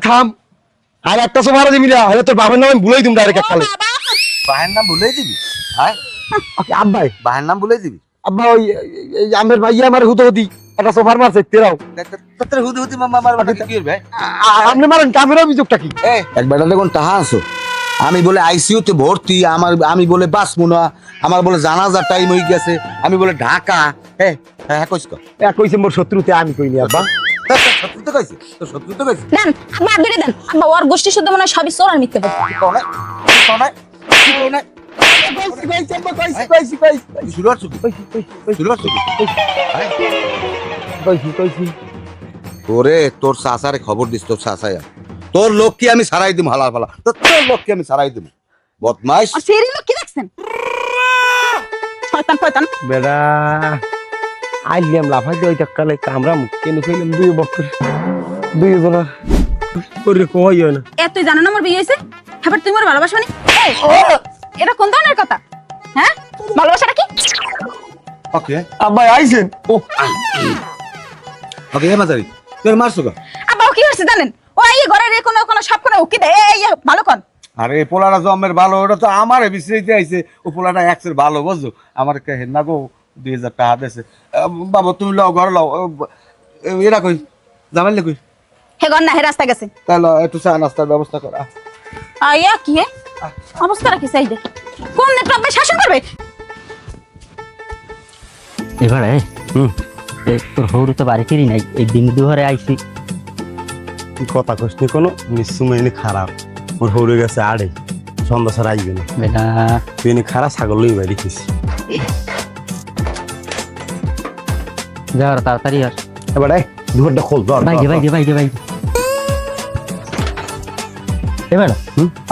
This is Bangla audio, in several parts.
থাম আর একটা সোফা দিবি না হলে তোর বাবার নাম আমি ভুলেই দিম ডাইরেক্ট কালে বাহের নাম ভুলেই দিবি হ্যাঁ আব্বাই বাহের নাম ভুলেই দিবি আব্বা ওই আমের ভাইয়া আমার হুতো হতি একটা সোফার মারছে তেরাও তোর হুদি হুদি মামার বাটা কি করবে আপনি মারেন কামের অভিযোগটা কি এক বেটা দেখুন টাহা আনছো আমি বলে আইসিইউতে ভর্তি আমি বলে বাঁচবো না আমার বলে জানাজার টাইম হয়ে গেছে আমি বলে ঢাকা হ্যাঁ হ্যাঁ কইস কইছে মোর শত্রুতে আমি কইনি আব্বা শত্রু তো কইছে তোর শত্রু তো কইছে দেন আব্বা ধরে দেন আব্বা ওর গোষ্ঠী শুদ্ধ মনে হয় সবই চোর আর মিথ্যে বলে ওরে তোর চাচারে খবর দিস তোর চাচাইয়া তোর লোক কি আমি সারাই দিম হালা ফালা তোর লোক কি আমি সারাই দিম বদমাইশ আর সেই লোক কি দেখছেন শয়তান শয়তান বেড়া আইলাম লাফাই দিয়ে ওইটা কালে কামরা মুখ কেন কইলাম দুই বছর দুই জনের করে কই হয় না তুই জানো না আমার বিয়ে হয়েছে এবার তুমি আমার ভালোবাসা মানে এটা কোন ধরনের কথা হ্যাঁ ভালোবাসাটা কি ওকে আব্বা আইছেন ও ওকে মাদারি তুই মারছো গা আব্বা ও কি হচ্ছে জানেন ও এই ঘরের কোনো কোনো সব কোনো উকি দেয় এই ভালো কোন আরে পোলাটা জমের ভালো ওটা তো আমারে বিশ্রাইতে আইছে ও পোলাটা এক্সের ভালো বুঝছো আমার কে না গো 2000 টাকা দিয়েছে বাবা তুমি লও ঘর লও এরা কই জামাইলে কই হে ঘর না হে রাস্তা গেছে তাহলে একটু চা নাস্তার ব্যবস্থা করা আয়া কি অবস্থা রাখি চাই দেখ কোন নেতা আপনি শাসন করবে এবারে তোর হৌরু তো বাড়ি ফিরি নাই এই দিন দুহারে আইসি কথা কইনি কোনো নিশ্চয়ই খারাপ ওর হরে গেছে আড়ে সন্ধ্যা ছাড়া আইবে না বেটা তুই খারাপ ছাগল লই বাড়ি দিছিস যাওয়ার তাড়াতাড়ি আর এবারে দুপুরটা খোল ধর ভাই এবার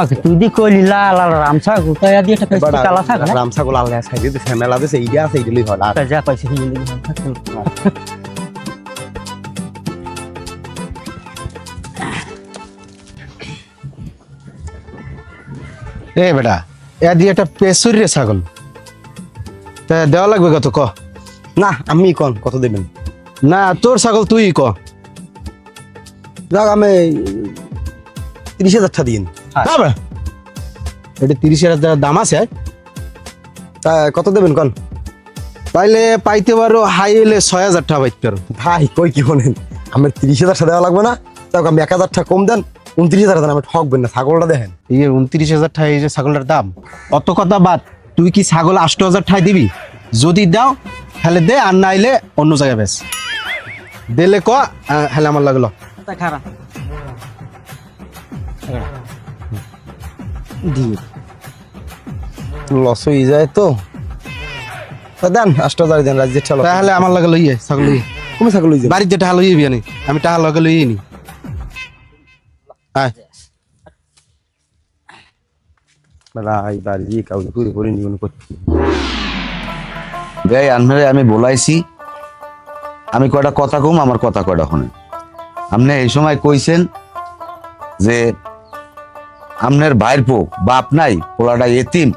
আগে তুই দি কইলি লাল লাল রামছা কোথায় দিয়ে একটা কালা ছাগল রাম ছাগল আল্লাহ ছাগল দিছে মেলা দিছে এইটা আছে এইটা লই হল আর যা পাইছে এ বেটা এ দিয়ে একটা পেছুরি রে ছাগল তা দেওয়া লাগবে কত ক না আমি কন কত দেবেন না তোর ছাগল তুই ক যাক আমি 30,000 টাকা দিন এটা 30,000 দাম আছে তা কত দেবেন কন তাইলে পাইতে পারো হাই এলে 6,000 টাকা পাইতে পারো ভাই কই কি বলেন আমার 30,000 টাকা দেওয়া লাগবে না তাও আমি 1,000 টাকা কম দেন 29,000 টাকা আমি ঠকবেন না ছাগলটা দেখেন এই 29,000 টাকা এই যে ছাগলটার দাম অত কথা বাদ তুই কি ছাগল 8,000 টাকা দিবি যদি দাও তাহলে দে আর নাইলে অন্য জায়গায় বেশ দিলে ক হলে আমার লাগলো খারাপ লস হয়ে যায় তো দেন 8,000 দেন রাজ্যের চলো তাহলে আমার লাগে লইয়ে ছাগল লইয়ে তুমি ছাগল লইয়ে বাড়ির যেটা লইয়ে বিয়ানি আমি টাকা লগে লইয়ে নি আয় বাড়ি বাড়ি কাউকে পুরো করে নিবন করতে ভাই আনরে আমি বলাইছি আমি কয়টা কথা কম আমার কথা কয়টা শুনেন আপনি এই সময় কইছেন যে আপনার ভাইয়ের পো বাপ নাই পোলাটা এতিম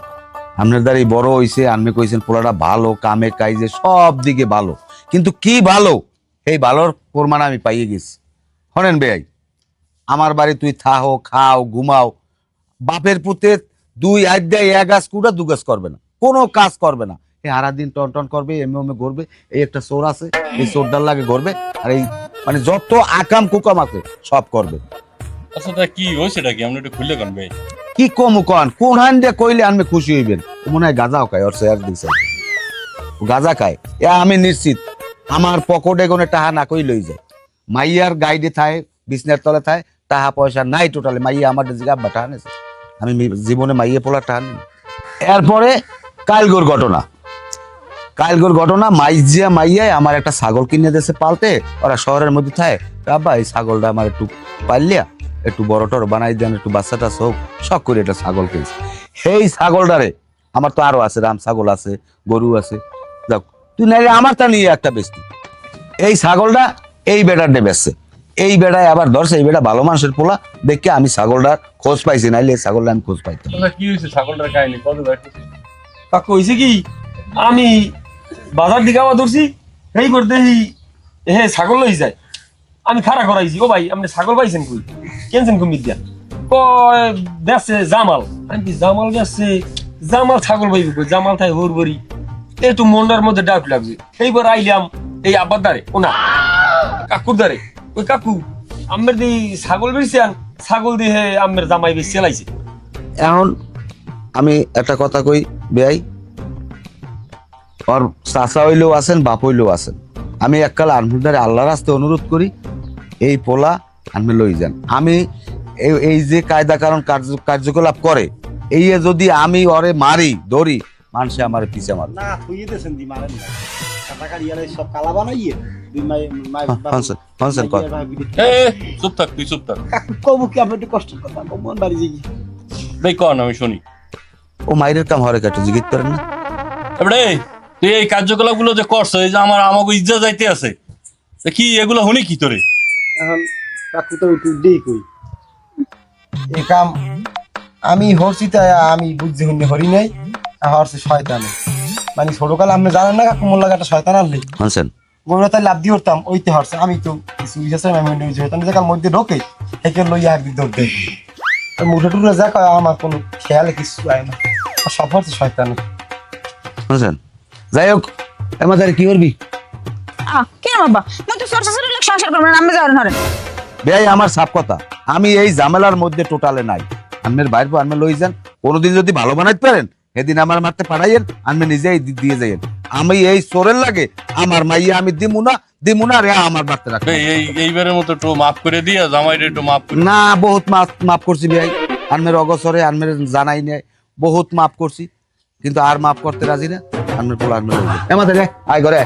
আপনার দ্বারাই বড় হইছে আপনি কইছেন পোলাটা ভালো কামে কাজে সব দিকে ভালো কিন্তু কি ভালো এই ভালোর প্রমাণ আমি পাইয়ে গেছি শোনেন ভাই আমার বাড়ি তুই থাও খাও ঘুমাও বাপের পুতে 2 আট দেয় 1 গাছ কুড়া 2 গাছ করবে না কোনো কাজ করবে না এই সারা দিন টন টন করবে এমএ ঘুরবে এই একটা চোর আছে এই চোরদার লাগে ঘুরবে আর এই মানে যত আকাম কুকাম আছে সব করবে আচ্ছা তা কি হইছেটা কি আমরা একটু খুলে কোন ভাই কি কম কন কোন হান দিয়ে কইলে আমি খুশি হইবেন ও মনে হয় গাঁজাও খায় ওর শেয়ার দিছে গাঁজা খায় এ আমি নিশ্চিত আমার পকেটে কোনো টাকা না কই লই যায় মাইয়ার গাইডে থায় বিছনার তলে থায় টাকা পয়সা নাই টোটালি মাইয়া আমার দিকে আব্বা টাকা নেছে আমি জীবনে মাইয়ে পোলা টাকা নিই এরপরে কালগোর ঘটনা মাইজিয়া মাইয়ায় আমার একটা ছাগল কিনে দিয়েছে পালতে ওরা শহরের মধ্যে থাকে আব্বা এই ছাগলটা আমার একটু পাইলিয়া একটু বড় টর বানাই দেন একটু বাচ্চাটা হোক শখ করে একটা ছাগল কিনছে সেই ছাগলটারে আমার তো আরো আছে রাম ছাগল আছে গরু আছে যাক তুই নাইলে আমার তা নিয়ে একটা বেচতি এই ছাগলটা এই বেটার ডে বেচছে এই বেটায় আবার ধরছে এই বেটা ভালো মানুষের পোলা দেখে আমি ছাগলটার খোঁজ পাইছি নাইলে ছাগলটা আমি খোঁজ পাইতাম কি হইছে ছাগলটার কাহিনী কত যাইতেছে কাকু হইছে কি আমি বাজার দিকে আবার ধরছি এই করতে হে ছাগল লই যায় আমি খাড়া করাইছি ও ভাই আপনি ছাগল পাইছেন কই কেনছেন কুমির দিয়া কয় বেচছে জামাল আমি কি জামাল বেচছে জামাল ছাগল পাইবি কই জামাল তাই হরবরি একটু মন্ডার মধ্যে ডাউট লাগছে এইবার আইলাম এই আব্বার দ্বারে ও না কাকুর দ্বারে ওই কাকু আমের দি ছাগল বেচছেন ছাগল দিয়ে আমের জামাই বেশ চালাইছে এখন আমি একটা কথা কই বেয়াই, ওর চাচা হইলেও আছেন বাপ হইলেও আছেন, আমি এককাল আনহুদারে আল্লাহর রাস্তে অনুরোধ করি এই পোলা আনমে লই যান। আমি এই যে কায়দা কারণ কার্যকলাপ করে এই যদি আমি ওরে মারি ধরি মানুষে আমার পিছে মার না তুই দেছেন দি মারেন না কাটাকারি ইয়ালে সব কালা বানাইয়ে দুই মাই ফাংশন কর। এ চুপ থাক, তুই চুপ থাক কবু কি আপনি একটু কষ্ট কথা মন বাড়ি যাই ভাই কন আমি শুনি। ও মাইরের কাম হরে কাটে জিজ্ঞেস করেন না। এবারে তুই এই কার্যকলাপ গুলো যে করছো, এই যে আমাকে ইজ্জত যাইতে আছে, তা কি এগুলো শুনি কি তোরে? এখন কাকু তো একটু দেই কই এই কাম আমি হরছি তাই আমি বুঝছি হুন্নি হরি নাই হরছে শয়তান মানে ছোটকাল আপনি জানেন না কাকু মোল্লা একটা শয়তান আনলে ফাংশন গরু তাই লাভ দিয়ে উঠতাম ওইতে হরছে আমি তো কিছু বিশেষ আমি শয়তান যে কাল মধ্যে ঢোকে একে লইয়া একদিন দৌড় দেয় মুঠে টুকরে যা কয় আমার কোনো খেয়ালে কিছু আয় না সব হচ্ছে শয়তান ফাংশন যাই হোক আমাদের কি করবি কেন বাবা মই তো সরষা সরষা লোক সংসার করবেন আমি যাওয়ার নরেন বেয়াই আমার সাপ কথা, আমি এই ঝামেলার মধ্যে টোটালে নাই। আনমের বাইর পর আনমে লই যান, কোনোদিন যদি ভালো বানাইতে পারেন সেদিন আমার মারতে পাঠাইয়েন, আনমে নিজেই দিয়ে যাইয়েন। আমি এই চোরের লাগে আমার মাইয়া আমি দিমুনা রে আমার বাড়তে রাখবে। এইবারের মতো একটু মাফ করে দিয়া জামাইরে একটু মাফ করে। না বহুত মাফ করছি ভাই, আনমের অগসরে আনমের জানাই নেই, বহুত মাফ করছি, কিন্তু আর মাফ করতে রাজি না। আনমের পোলা আনমের আমাদের আয় ঘরে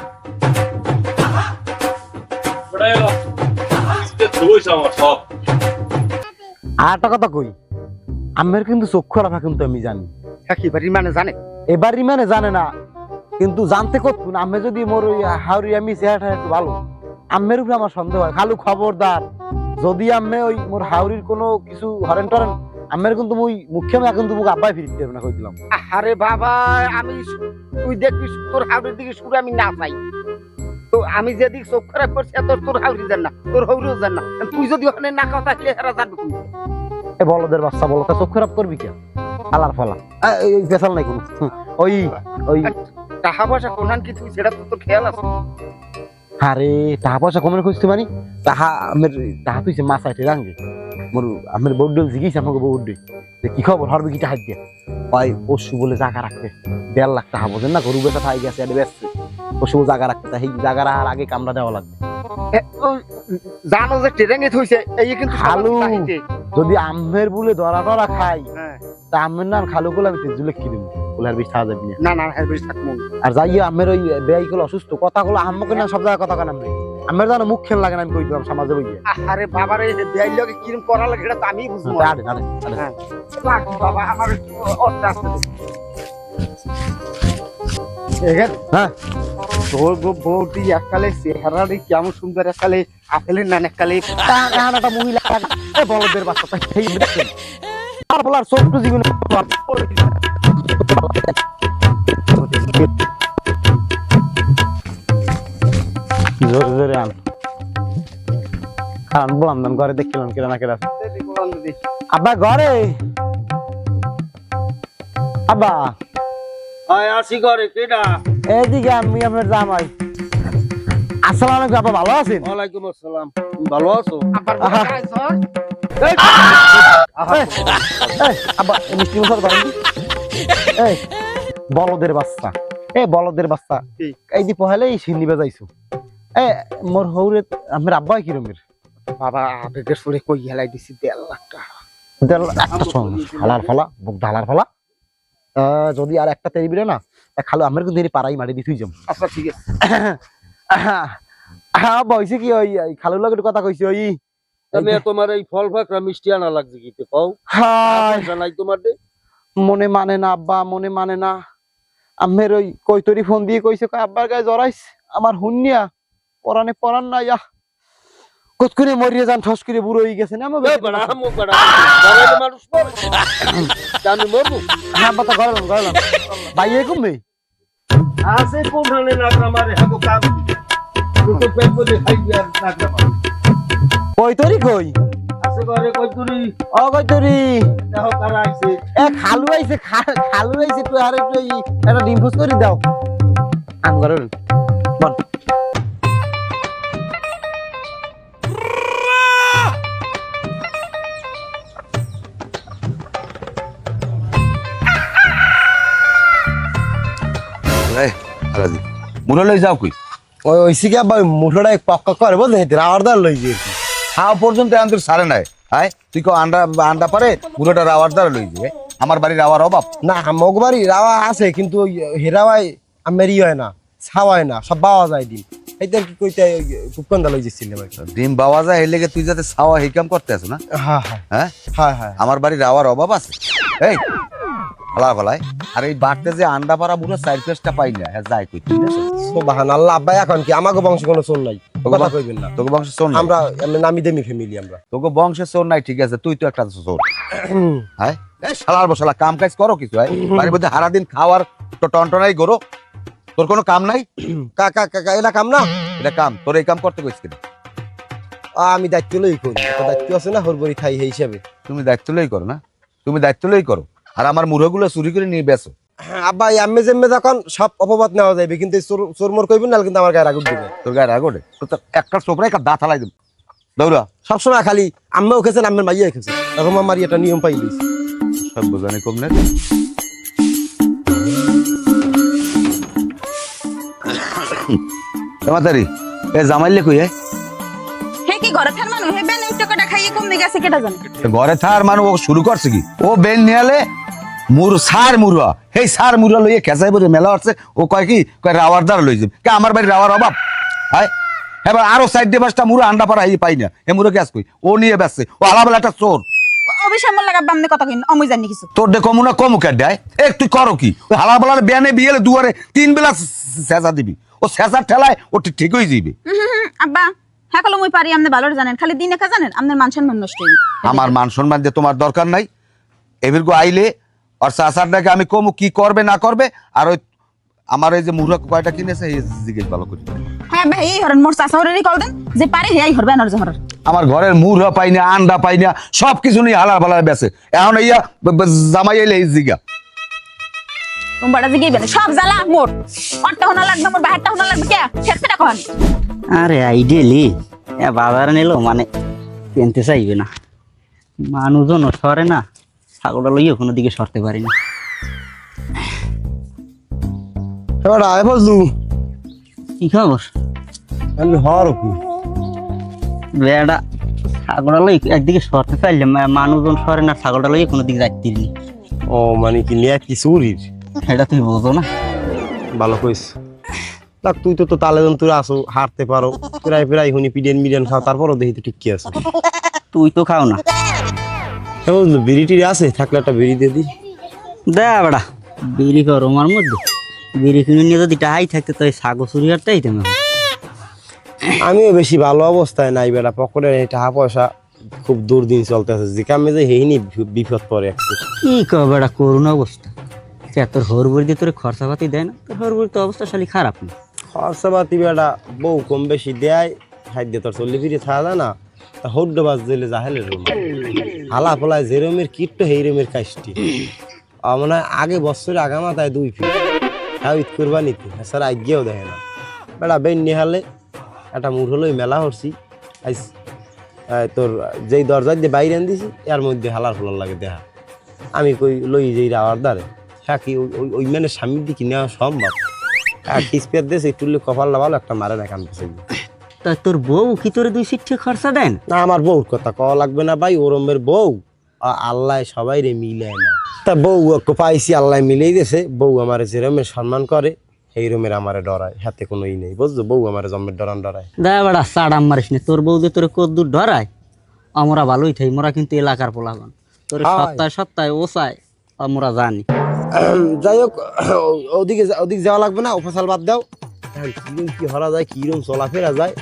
আর একটা কথা কই আমের কিন্তু চক্ষু রাখা কিন্তু আমি জানি একেবারে মানে জানে এবার রিমানে জানে না কিন্তু জানতে কতক্ষণ আমি যদি মোর ওই হাওড়ি আমি চেহারাটা একটু ভালো আমের উপরে আমার সন্দেহ হয় খালু খবরদার যদি আমি ওই মোর হাওড়ির কোনো কিছু হরেন টরেন আমের কিন্তু মুই মুখ্য কিন্তু মুখ আব্বাই ফিরিতে দেব না কই দিলাম আরে বাবা আমি তুই দেখবি তোর হাওড়ির দিকে শুরু আমি না চাই তো আমি যেদিক চোখ খারাপ করছি তোর হাওড়ি যান না তোর হাওড়িও যান না তুই যদি ওখানে না কথা তাহলে হেরা যাবে এ বলদের বাচ্চা বলো তা চোখ খারাপ করবি কে আলার ফালা এই পেছাল নাই কোনো ওই ওই টাকা পয়সা কোনখান কি তুই সেটা তো তোর খেয়াল আছে আরে টাকা পয়সা কমে খুঁজতে পারি তাহা আমের তাহা তুই মাছ আইতে রাঙ্গে মোর আমের বউডল জিগিস আমাকে বউডে কি খবর হরবে কিটা হাত দিয়া ভাই পশু বলে জায়গা রাখতে 1.5 লাখ টাকা বোঝেন না গরু বেচা থাই গেছে এটা বেচছে পশু জায়গা রাখতে সেই জায়গা রাখার আগে কামড়া দেওয়া লাগবে জানো যে ট্রেনে থইছে এই কিন্তু খালু যদি আমের বলে ধরা টরা খাই হ্যাঁ তা আমের নাম খালু বলে আমি তেজুলে কি দিব বলে আর বেশ থাকা যাবে না না না হ্যাঁ বেশ থাকবো আর যাইয়ে আমের ওই বেয়াইগুলো অসুস্থ কথাগুলো আমাকে না সব জায়গায় কথা কান আমি আমের জানো মুখ খেল লাগে না আমি কই দিলাম সমাজে বইয়ে আরে বাবা রে দেয়াল লগে কিরম করা লাগে এটা তো আমি বুঝবো আরে আরে আরে হ্যাঁ বাবা আমার অর্থ আসছে এখান হ্যাঁ তোর বউটি এককালে চেহারাটি কেমন সুন্দর এককালে আপেলের নান এককালে একটা মহিলা এ বলদের বাচ্চা তাই সেই দেখছেন আর বলার ছোট্ট জীবনে জোরে জোরে আন বললাম না ঘরে দেখছিলাম কেরা না কেরা আব্বা ঘরে আব্বা আয় আসি করে কেডা এদিকে আমি আপনার জামাই আসসালামু আলাইকুম আব্বা ভালো আছেন ওয়ালাইকুম আসসালাম ভালো আছো আবার আব্বা মিষ্টি মশলা করেন এই বলদের বাচ্চা বলদের বাচ্চা এই যে পহেলে এই সিন্নি বাজাইছো মোর হৌরে আমার আব্বা কিরমের বাবা আবেগের সুরে কই হেলাই দিছি 1.5 লাখ টাকা একটা শোন হালার ফালা বুক ঢালার ফালা যদি আর একটা তেরিবিরে না খালো আমার কিন্তু পাড়াই মারি দিতেই যাম আচ্ছা ঠিক আছে বইছে কি ওই খালুর লগে কথা কইছি ওই তুমি তোমার এই ফল ফাকরা মিষ্টি আনা লাগছে কি কও হাই জানাই তোমার দে মনে মানে না আব্বা মনে মানে না আমের ওই কইতরি ফোন দিয়ে কইছে কয় আব্বার গায়ে জড়াইছ আমার হুন্নিয়া পরানে পরান না ইয়া কতকুনে মরিয়ে যান ঠস করে বুড়ো হয়ে গেছে না এ বড়া আমু বড়া বড় মানুষ পড় আমি মরবো হ্যাঁ বাতা গড়লাম ভাইয়ে কমবে আছে কোনখানে নাগরা মারে হাগো কাম দুটো পেট বলে খাই দিয়া নাগরা মারে কই তরি কই আছে ঘরে কই তুই ও কই তরি দেখো কারা আইছে এ খালু আইছে খালু আইছে তুই আরে তুই একটা ডিম ফুস করে দাও আম করে বল এই আলাদি মুরা লই যাও কই ওই ওইসি কি আবার মুঠোটা পক্কা করে বল না রাওয়ারদার লই গিয়েছি খাওয়া পর্যন্ত আন্তর সারে নাই আয় তুই কো আন্ডা পারে মুরাটা রাওয়ারদার লই যাবে আমার বাড়ির রাওয়ার অভাব না মগবাড়ি রাওয়া আছে কিন্তু ওই হেরাওয়াই আমেরি হয় না ছাওয়ায় না সব পাওয়া যায় ডিম এইটা কি কইতে কুপকন্দা লই যাচ্ছিলাম ডিম বাওয়া যায় এই লেগে তুই যাতে ছাওয়া হিকাম করতে আছো না হ্যাঁ হ্যাঁ হ্যাঁ হ্যাঁ হ্যাঁ আমার বাড়ির রাওয়ার অভাব আছে এই ফলা ফলাই আর এই বাড়তে যে আন্ডা পাড়া বুড়ো সাইড পেস্টটা পাই না হ্যাঁ যাই কই তুই সুবহান আল্লাহ আব্বা এখন কি আমাকে বংশ কোনো চোর নাই কথা কইবেন না তোকে বংশের চোর নাই আমরা এমনি নামি দেমি ফ্যামিলি আমরা তোকে বংশের চোর নাই ঠিক আছে তুই তো একটা চোর হ্যাঁ এই শালার বসালা কাম কাজ করো কিছু হয় বাড়ির মধ্যে সারা দিন খাওয়ার তো টনটনাই গরো তোর কোনো কাম নাই কাকা কাকা এটা কাম না এটা কাম তোর এই কাম করতে কইছিস কেন আমি দায়িত্ব লই করি একটা দায়িত্ব আছে না হরবরি খাই এই হিসাবে তুমি দায়িত্ব লই করো না তুমি দায়িত্ব লই করো আর আমার মুড়োগুলো চুরি করে নিয়ে বেসো আব্বা এমএ জেমে যখন সব অপবাদ নেওয়া যাবে কিন্তু চোর মোর কইবেন না কিন্তু আমার গায়ে রাগুট দিবে তোর গায়ে রাগোটে তোর তো একটা চোপড়া একটা দাঁত হালাই দেব দৌড়া সবসময় খালি আম্মাও খেছেন আম্মের মাইয়া খেছে এখন আমার এটা নিয়ম পাইলিস সব বোঝানি কম না মাতারি এ জামাইলে কই হে কি ঘরে থার মানুষ হে বেন এই টাকাটা খাইয়ে কম দিয়ে গেছে কেটা জানে ঘরে থার মানে ও শুরু করছে কি ও বেন নিয়ালে সার মুরুয়া সেই সার মুরুয়া লইয়ে খেসাই বলে মেলা হচ্ছে ও কয় কি কয় রাওয়ারদার লই যাবে কে আমার বাড়ি রাওয়ার অভাব হয় এবার আরো সাইড দিয়ে পাঁচটা মুরো আন্ডা পাড়া এই পাই না এ মুরো গ্যাস কই ও নিয়ে ব্যস্ত ও আলাবেলা একটা চোর অবিশ্বাস মন লাগা বামনে কথা কইন অমুই জানি কিছু তোর দে কমু না কমু কে দেয় এ তুই করো কি ওই হালাবেলার বিয়ানে বিয়েলে দুয়ারে 3 বেলা সেজা দিবি ও সেজার ঠেলায় ও ঠিক হয়ে যাবে আব্বা হ্যাঁ কলম ওই পারি আপনি ভালো জানেন খালি দিন একা জানেন আপনার মান সম্মান নষ্ট হইবে আমার মান সম্মান দিয়ে তোমার দরকার নাই এবিরগো আইলে আর সাসারটাকে আমি কমু কি করবে না করবে আর ওই আমার এই যে মুরগ কয়টা কিনেছে এই জিজ্ঞেস ভালো করে হ্যাঁ ভাই এই হরন মোর চাচাওরেরই কল দেন যে পারে হেই হরবে না জহর আমার ঘরের মুরগা পাই না আন্ডা পাই না সব কিছু নিয়ে হালার ফালার বেছে এখন ইয়া জামাই এলে এই জিগা তোমরা জিগেই বেলে সব জ্বালা মোর অট্টা হোনা লাগবে মোর বাহারটা হোনা লাগবে কে ছেড়তে কখন আরে আইডিয়ালি বাজারে নিল মানে কিনতে চাইবে না মানুষজনও সরে না ছাগলটা লইয়ে কোনো দিকে সরতে পারিনি এবার আয় বজলু কি খবর আমি হর কি বেড়া ছাগলটা লই একদিকে সরতে চাইলে মানুষজন সরে না ছাগলটা লইয়ে কোনো দিকে যাইতে নি ও মানে কি নিয়ে কি চুরির এটা তুই বোঝো না ভালো কইস দেখ তুই তো তালে তুই আসো হারতে পারো প্রায় প্রায় হুনি পিডিয়ান মিডিয়ান খাও তারপরও দেখি তো ঠিক কি আছে তুই তো খাও না বুঝলো বিড়ি টিড়ি আছে থাকলে একটা বিড়ি দিয়ে দিই দে বেড়া বিড়ি কর আমার মধ্যে বিড়ি কিনে নিয়ে যদি টাহাই থাকতে তো ছাগল চুরি হারতেই তেমন আমিও বেশি ভালো অবস্থায় নাই বেটা পকেটে টাকা পয়সা খুব দুর্দিন চলতেছে যে কামে যে হেইনি বিপদ পড়ে একটু কি কর বেড়া করুণ অবস্থা তোর হরবরি দিয়ে তোর খরচাপাতি দেয় না তোর হরবরি তো অবস্থা শালি খারাপ না খরচাপাতি বেটা বউ কম বেশি দেয় খাদ্য তোর চল্লি ফিরে থাকা যায় না তা হড্ড বাজ দিলে জাহেলে রুম হালা ফলায় যেরমের কিট তো হেইরমের কাজটি মনে হয় আগে বছরে আগামাতায় 2 ফিট হ্যাঁ ঈদ করবা নিতে স্যার আগেও দেখে না বেটা বেন নিহালে একটা মুঠ হলোই মেলা হরছি আইস তোর যেই দরজা দিয়ে বাইরে আন দিছি এর মধ্যে হালার ফলার লাগে দেখা আমি কই লই যেই রাওয়ার দ্বারে হ্যাঁ কি ওই মানে স্বামীর দিকে নেওয়া সম্ভব আর কিসপের দেশে টুললে কপালটা ভালো একটা মারে না কান পেছে তা তোর বউ কি তোর 2 সিট খরচা দেন না আমার বউর কথা কওয়া লাগবে না ভাই ওরমের বউ আল্লাহ সবাই রে মিলায় না তা বউ পাইছি আল্লাহ মিলেই দিয়েছে বউ আমার যেরমের সম্মান করে এই রুমের আমারে ডরায় হাতে কোনো ই নেই বুঝছো বউ আমার জন্মের ডরান ডরায় দা বেড়া সাড়াম মারিস না তোর বউ যে তোর কদ্দুর ডরায় আমরা ভালোই থাই মোরা কিন্তু এলাকার পোলাগন তোর সপ্তাহে সপ্তাহে ওসায় আমরা জানি যাই হোক ওদিকে যাওয়া লাগবে না উপসাল বাদ দাও কিরম কি হরা যায় কিরম চলাফেরা যায়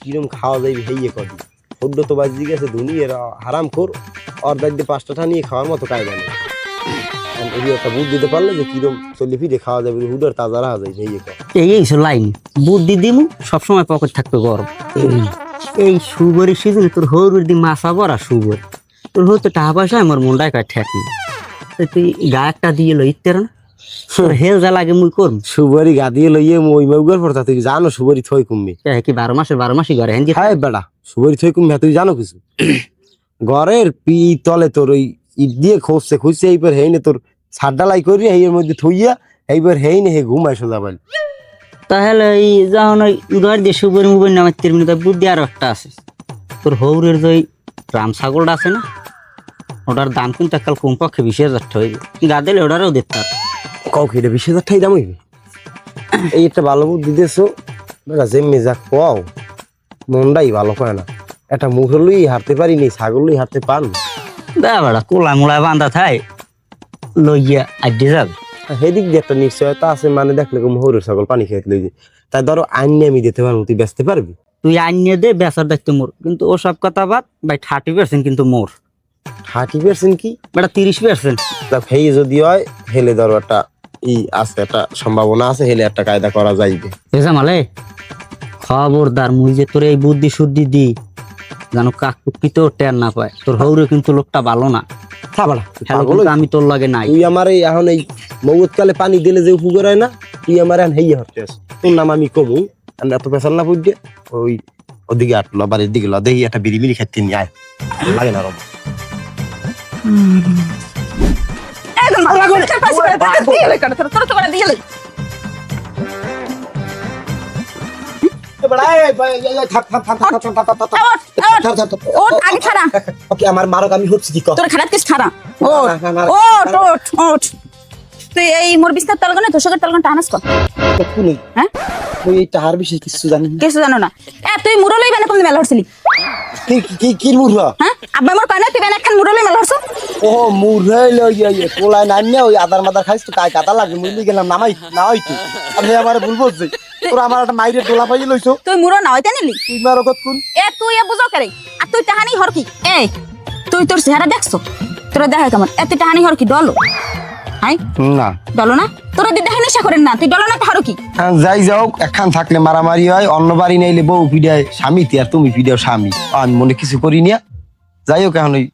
কিরম খাওয়া যায় হেইয়ে কদি হড্ড তো বাজি গেছে ধুনি এর হারাম খোর ওর দায়িত্বে 5টা নিয়ে খাওয়ার মতো কায়দা নেই একটা বুধ দিতে পারলে যে কিরম চলে ফিরে খাওয়া যাবে হুডার তাজা রাখা যায় হেইয়ে এই লাইন বুদ্ধি দিমু সবসময় পকেট থাকবে গরম এই সুবরি সিজনে তোর হরুর দি মাছা বড়া সুবর তোর হতে টাকা পয়সা আমার মনটায় কয় ঠেক নেই তুই গা একটা দিয়ে লই ইত্তের না তোর হেল যা লাগে মুই করম সুবরি গা দিয়ে লইয়ে মই মৌগর পড়তা তুই জানো সুবরি থই কুম্মি কি 12 মাসই ঘরে হেন হাই বেড়া সুবরি থই কুম্মি তুই জানো কিছু ঘরের পি তলে তোর ওই ইট দিয়ে খুঁজছে এইবার হেইনে তোর ছাড়ডালাই করি এর মধ্যে থইয়া এইবার হেইনে হে ঘুমায় সোজা বাইল তাহলে এই যখন ওই ঘর দিয়ে সুবরি মুবরি নামের 3 মিনিট বুদ্ধি আর একটা আছে তোর হৌরের যে রাম ছাগলটা আছে না ওটার দাম কিন্তু একাল কমপক্ষে 20,000 টাকা হইবে গা দিলে ওটারও দেখতে কাউ খেলে 20,000 টাকাই দাম হইবে এই একটা ভালো বুদ্ধি দিয়েছো বেড়া যেমনি যা কও মনটাই ভালো কয় না একটা মুখে লই হারতে পারিনি ছাগল লই হারতে পান দা বাড়া কোলা মোলা বান্ধা থাই লইয়া আড্ডে যাবে সেদিক দিয়ে একটা নিশ্চয়তা আছে মানে দেখলে কম হরুর ছাগল পানি খেয়ে লই তাই ধরো আইন আমি দিতে পারবো তুই বেচতে পারবি তুই আনিয়ে দে বেচার দেখতে মোর কিন্তু ও সব কথা বাদ ভাই 30% কিন্তু মোর 30% কি বেটা 30% তা হেই যদি হয় হেলে ধরো একটা আছে একটা সম্ভাবনা আছে হেলে একটা কায়দা করা যাইবে বুঝা মালে খবরদার মুই যে তোর এই বুদ্ধি শুদ্ধি দি জানো কাকুপিতেও টের না পায় তোর হৌরে কিন্তু লোকটা ভালো না খাবারা খেলো আমি তোর লাগে নাই তুই আমার এই এখন এই মৌত কালে পানি দিলে যে উপকার হয় না তুই আমার এখন হেই হতে আস তোর নাম আমি কমু আমি এত পেশাল না বুঝে ওই ওদিকে আটলো বাড়ির দিকে ল দেখি একটা বিড়ি মিড়ি খাইতে নিয়ে আয় লাগে না রব একদম ভালো করে পাশে দিয়ে লই তোর তোর করে দিয়ে লই ওট আগে খাড়া ওকে আমার মারক আমি হচ্ছে কি কর তোর খারাপ কিছু খাড়া ওট তুই এই মোর বিস্তার তলগনে তোষকের তলগন টানাস কর হ্যাঁ তুই এই টাহার বিষয়ে কিছু জানি না কিছু জানো না তুই মুরলই বেনা তুমি মেলা হরছিলি কি মুরবা হ্যাঁ আব্বা মোর কয় না তুই বেনা খান মুরলই মেলা হরছ ও মুরহে লইয়া কোলায় নাম না ওই আদার মাদার খাইছ তো কাই কাটা লাগে মুরলি গেলাম নামাই না হইতো আমি আমারে ভুল বলছি তোর আমার একটা মাইরে ডোলা পাই লইছো তুই মুরো না হইতে নিলি তুই মার কত কোন তুই বুঝো করে আর তুই টাহানি হর কি তুই তোর চেহারা দেখছো তোরা দেখা কেমন তুই টাহানি হর কি ডলো হাই না ডলো না তোরা দিদি দেখা নেশা করেন না তুই ডলো না হর কি যাই যাও একখান থাকলে মারামারি হয় অন্য বাড়ি নাইলে বউ পিড়ায় স্বামী আর তুমি পিড়াও স্বামী আমি মনে কিছু করি না যাই হোক এখন ওই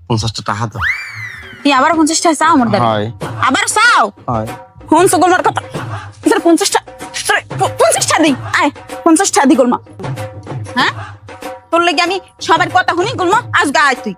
50 টাকা দাও তুই আবার 50 টাকা চাও আমার দ্বারা হয় আবার চাও হয় ফোন সকল কথা 50 টাকা 50 টাকা দিই আয় 50 টাকা দি গোলমা হ্যাঁ তোর লাগি আমি সবার কথা শুনি গোলমা আজ গা আয় তুই